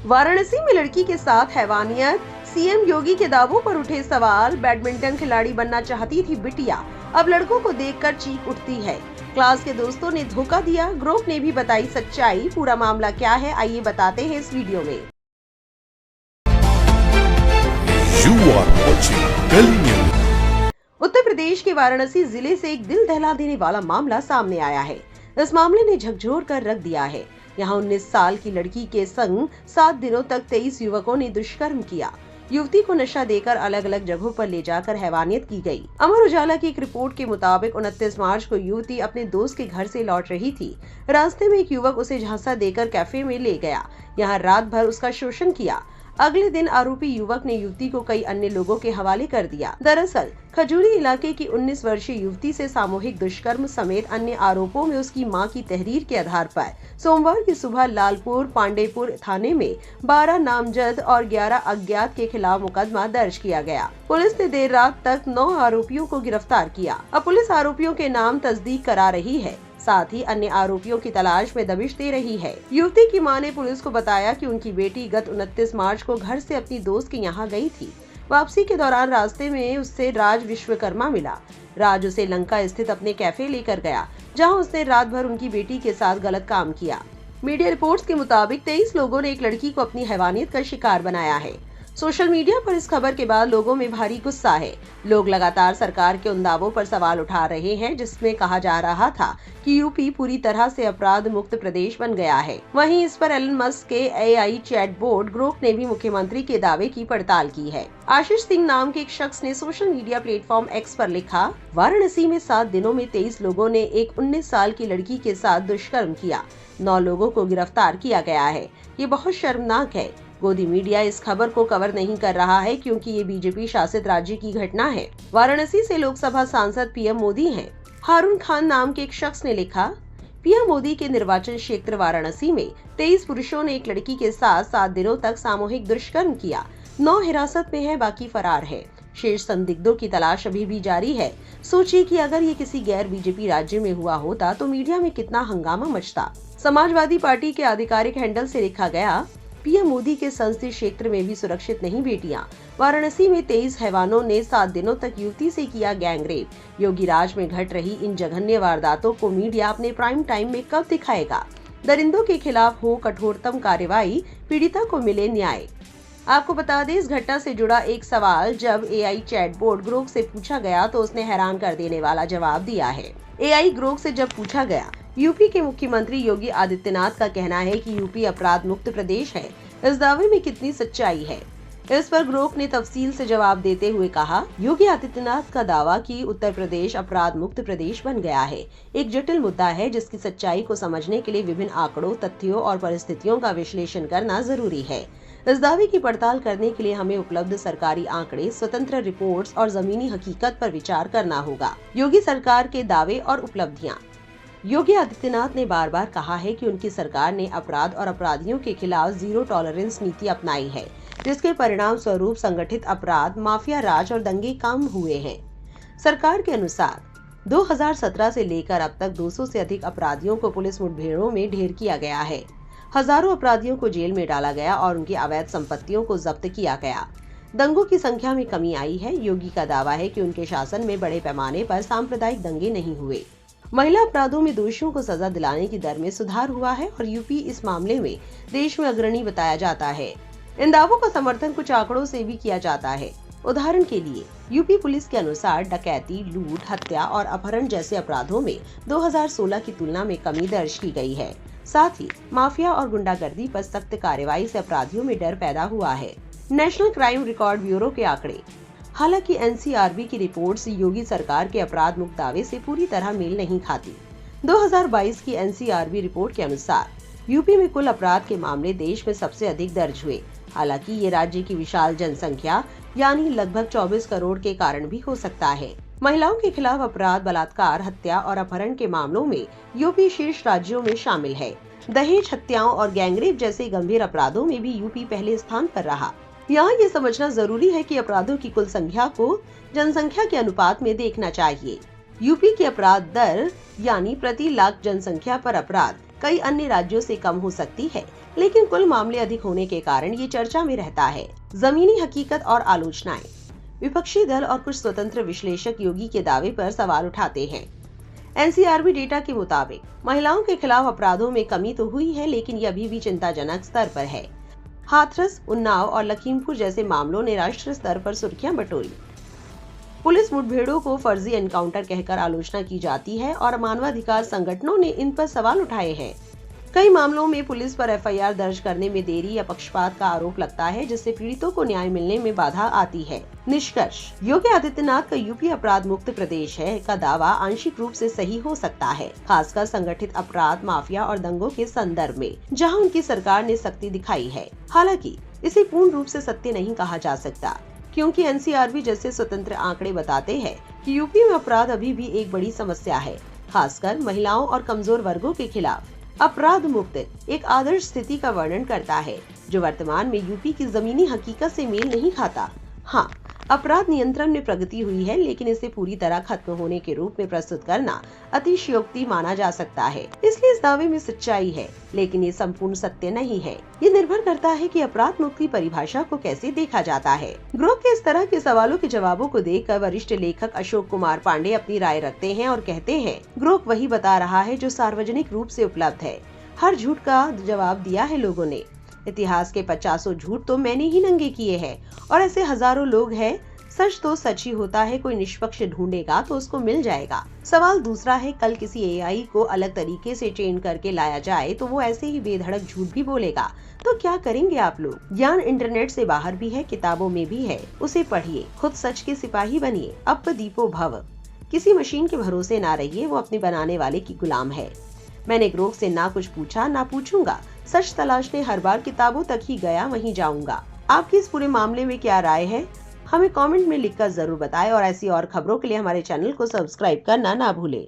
वाराणसी में लड़की के साथ हैवानियत, सीएम योगी के दावों पर उठे सवाल। बैडमिंटन खिलाड़ी बनना चाहती थी बिटिया, अब लड़कों को देखकर चीख उठती है। क्लास के दोस्तों ने धोखा दिया, ग्रुप ने भी बताई सच्चाई। पूरा मामला क्या है, आइए बताते हैं इस वीडियो में। उत्तर प्रदेश के वाराणसी जिले से एक दिल दहला देने वाला मामला सामने आया है। इस मामले ने झकझोर कर रख दिया है। यहाँ 19 साल की लड़की के संग 7 दिनों तक 23 युवकों ने दुष्कर्म किया। युवती को नशा देकर अलग अलग जगहों पर ले जाकर हैवानियत की गई। अमर उजाला की एक रिपोर्ट के मुताबिक 29 मार्च को युवती अपने दोस्त के घर से लौट रही थी। रास्ते में एक युवक उसे झांसा देकर कैफे में ले गया। यहाँ रात भर उसका शोषण किया। अगले दिन आरोपी युवक ने युवती को कई अन्य लोगों के हवाले कर दिया। दरअसल खजूरी इलाके की 19 वर्षीय युवती से सामूहिक दुष्कर्म समेत अन्य आरोपों में उसकी मां की तहरीर के आधार पर सोमवार की सुबह लालपुर पांडेपुर थाने में 12 नामजद और 11 अज्ञात के खिलाफ मुकदमा दर्ज किया गया। पुलिस ने देर रात तक 9 आरोपियों को गिरफ्तार किया। अब पुलिस आरोपियों के नाम तस्दीक करा रही है, साथ ही अन्य आरोपियों की तलाश में दबिश दे रही है। युवती की मां ने पुलिस को बताया कि उनकी बेटी गत 29 मार्च को घर से अपनी दोस्त के यहाँ गई थी। वापसी के दौरान रास्ते में उससे राज विश्वकर्मा मिला। राज उसे लंका स्थित अपने कैफे लेकर गया, जहां उसने रात भर उनकी बेटी के साथ गलत काम किया। मीडिया रिपोर्ट्स के मुताबिक 23 लोगों ने एक लड़की को अपनी हैवानियत का शिकार बनाया है। सोशल मीडिया पर इस खबर के बाद लोगों में भारी गुस्सा है। लोग लगातार सरकार के उन दावों पर सवाल उठा रहे हैं जिसमें कहा जा रहा था कि यूपी पूरी तरह से अपराध मुक्त प्रदेश बन गया है। वहीं इस पर एलन मस्क के एआई चैटबॉट ग्रुप ने भी मुख्यमंत्री के दावे की पड़ताल की है। आशीष सिंह नाम के एक शख्स ने सोशल मीडिया प्लेटफॉर्म एक्स पर लिखा, वाराणसी में 7 दिनों में 23 लोगों ने एक 19 साल की लड़की के साथ दुष्कर्म किया। 9 लोगों को गिरफ्तार किया गया है। ये बहुत शर्मनाक है। गोदी मीडिया इस खबर को कवर नहीं कर रहा है क्योंकि ये बीजेपी शासित राज्य की घटना है। वाराणसी से लोकसभा सांसद पीएम मोदी हैं। हारून खान नाम के एक शख्स ने लिखा, पीएम मोदी के निर्वाचन क्षेत्र वाराणसी में 23 पुरुषों ने एक लड़की के साथ 7 दिनों तक सामूहिक दुष्कर्म किया। 9 हिरासत में है, बाकी फरार है। शेष संदिग्धों की तलाश अभी भी जारी है। सोचिए कि अगर ये किसी गैर बीजेपी राज्य में हुआ होता तो मीडिया में कितना हंगामा मचता। समाजवादी पार्टी के आधिकारिक हैंडल से लिखा गया, पीएम मोदी के संसदीय क्षेत्र में भी सुरक्षित नहीं बेटियां। वाराणसी में 23 हैवानों ने 7 दिनों तक युवती से किया गैंगरेप। योगी राज में घट रही इन जघन्य वारदातों को मीडिया अपने प्राइम टाइम में कब दिखाएगा? दरिंदों के खिलाफ हो कठोरतम कार्रवाई, पीड़िता को मिले न्याय। आपको बता दें, इस घटना से जुड़ा एक सवाल जब एआई चैटबॉट ग्रुप से पूछा गया तो उसने हैरान कर देने वाला जवाब दिया है। एआई ग्रुप से जब पूछा गया, यूपी के मुख्यमंत्री योगी आदित्यनाथ का कहना है कि यूपी अपराध मुक्त प्रदेश है, इस दावे में कितनी सच्चाई है? इस पर ग्रुप ने तफसील से जवाब देते हुए कहा, योगी आदित्यनाथ का दावा कि उत्तर प्रदेश अपराध मुक्त प्रदेश बन गया है एक जटिल मुद्दा है जिसकी सच्चाई को समझने के लिए विभिन्न आंकड़ों, तथ्यों और परिस्थितियों का विश्लेषण करना जरूरी है। इस दावे की पड़ताल करने के लिए हमें उपलब्ध सरकारी आंकड़े, स्वतंत्र रिपोर्ट्स और जमीनी हकीकत पर विचार करना होगा। योगी सरकार के दावे और उपलब्धियां। योगी आदित्यनाथ ने बार बार कहा है कि उनकी सरकार ने अपराध और अपराधियों के खिलाफ जीरो टॉलरेंस नीति अपनाई है, जिसके परिणाम स्वरूप संगठित अपराध, माफिया राज और दंगे कम हुए हैं। सरकार के अनुसार 2017 से लेकर अब तक 200 से अधिक अपराधियों को पुलिस मुठभेड़ों में ढेर किया गया है। हजारों अपराधियों को जेल में डाला गया और उनकी अवैध संपत्तियों को जब्त किया गया। दंगों की संख्या में कमी आई है। योगी का दावा है कि उनके शासन में बड़े पैमाने पर सांप्रदायिक दंगे नहीं हुए। महिला अपराधों में दोषियों को सजा दिलाने की दर में सुधार हुआ है और यूपी इस मामले में देश में अग्रणी बताया जाता है। इन दावों का समर्थन कुछ आंकड़ों से भी किया जाता है। उदाहरण के लिए यूपी पुलिस के अनुसार डकैती, लूट, हत्या और अपहरण जैसे अपराधों में 2016 की तुलना में कमी दर्ज की गई है। साथ ही माफिया और गुंडागर्दी पर सख्त कार्रवाई से अपराधियों में डर पैदा हुआ है। नेशनल क्राइम रिकॉर्ड ब्यूरो के आंकड़े। हालांकि एनसीआरबी की रिपोर्ट्स योगी सरकार के अपराध मुक्त दावे से पूरी तरह मेल नहीं खाती। 2022 की एनसीआरबी रिपोर्ट के अनुसार यूपी में कुल अपराध के मामले देश में सबसे अधिक दर्ज हुए। हालांकि ये राज्य की विशाल जनसंख्या यानी लगभग 24 करोड़ के कारण भी हो सकता है। महिलाओं के खिलाफ अपराध, बलात्कार, हत्या और अपहरण के मामलों में यूपी शीर्ष राज्यों में शामिल है। दहेज, हत्याओं और गैंगरेप जैसे गंभीर अपराधों में भी यूपी पहले स्थान पर रहा। यहाँ ये समझना जरूरी है कि अपराधों की कुल संख्या को जनसंख्या के अनुपात में देखना चाहिए। यूपी की अपराध दर यानी प्रति लाख जनसंख्या पर अपराध कई अन्य राज्यों से कम हो सकती है, लेकिन कुल मामले अधिक होने के कारण ये चर्चा में रहता है। जमीनी हकीकत और आलोचनाएं। विपक्षी दल और कुछ स्वतंत्र विश्लेषक योगी के दावे पर सवाल उठाते हैं। एनसीआरबी डेटा के मुताबिक महिलाओं के खिलाफ अपराधों में कमी तो हुई है, लेकिन ये अभी भी चिंताजनक स्तर पर है। हाथरस, उन्नाव और लखीमपुर जैसे मामलों ने राष्ट्रीय स्तर पर सुर्खियां बटोरी। पुलिस मुठभेड़ों को फर्जी एनकाउंटर कहकर आलोचना की जाती है और मानवाधिकार संगठनों ने इन पर सवाल उठाए हैं। कई मामलों में पुलिस पर एफआईआर दर्ज करने में देरी या पक्षपात का आरोप लगता है, जिससे पीड़ितों को न्याय मिलने में बाधा आती है। निष्कर्ष: योगी आदित्यनाथ का यूपी अपराध मुक्त प्रदेश है का दावा आंशिक रूप से सही हो सकता है, खासकर संगठित अपराध, माफिया और दंगों के संदर्भ में, जहां उनकी सरकार ने सख्ती दिखाई है। हालांकि इसे पूर्ण रूप से सत्य नहीं कहा जा सकता, क्योंकि एनसीआरबी जैसे स्वतंत्र आंकड़े बताते हैं कि यूपी में अपराध अभी भी एक बड़ी समस्या है, खासकर महिलाओं और कमजोर वर्गों के खिलाफ। अपराध मुक्त एक आदर्श स्थिति का वर्णन करता है, जो वर्तमान में यूपी की जमीनी हकीकत से मेल नहीं खाता। हाँ, अपराध नियंत्रण में प्रगति हुई है, लेकिन इसे पूरी तरह खत्म होने के रूप में प्रस्तुत करना अतिशयोक्ति माना जा सकता है। इसलिए इस दावे में सच्चाई है, लेकिन ये संपूर्ण सत्य नहीं है। ये निर्भर करता है कि अपराध मुक्त की परिभाषा को कैसे देखा जाता है। ग्रोव के इस तरह के सवालों के जवाबों को देखकर वरिष्ठ लेखक अशोक कुमार पांडे अपनी राय रखते हैं और कहते हैं, ग्रोव वही बता रहा है जो सार्वजनिक रूप से उपलब्ध है। हर झूठ का जवाब दिया है लोगों ने। इतिहास के 50 झूठ तो मैंने ही नंगे किए हैं, और ऐसे हजारों लोग हैं। सच तो सच ही होता है, कोई निष्पक्ष ढूंढेगा तो उसको मिल जाएगा। सवाल दूसरा है, कल किसी एआई को अलग तरीके से ट्रेन करके लाया जाए तो वो ऐसे ही बेधड़क झूठ भी बोलेगा, तो क्या करेंगे आप लोग? ज्ञान इंटरनेट से बाहर भी है, किताबों में भी है, उसे पढ़िए, खुद सच के सिपाही बनिए। अब दीपो भव। किसी मशीन के भरोसे ना रहिए, वो अपने बनाने वाले की गुलाम है। मैंने ग्रोव से ना कुछ पूछा ना पूछूंगा। सच तलाशने हर बार किताबों तक ही गया, वहीं जाऊंगा। आपकी इस पूरे मामले में क्या राय है, हमें कमेंट में लिखकर जरूर बताएं, और ऐसी और खबरों के लिए हमारे चैनल को सब्सक्राइब करना ना भूलें।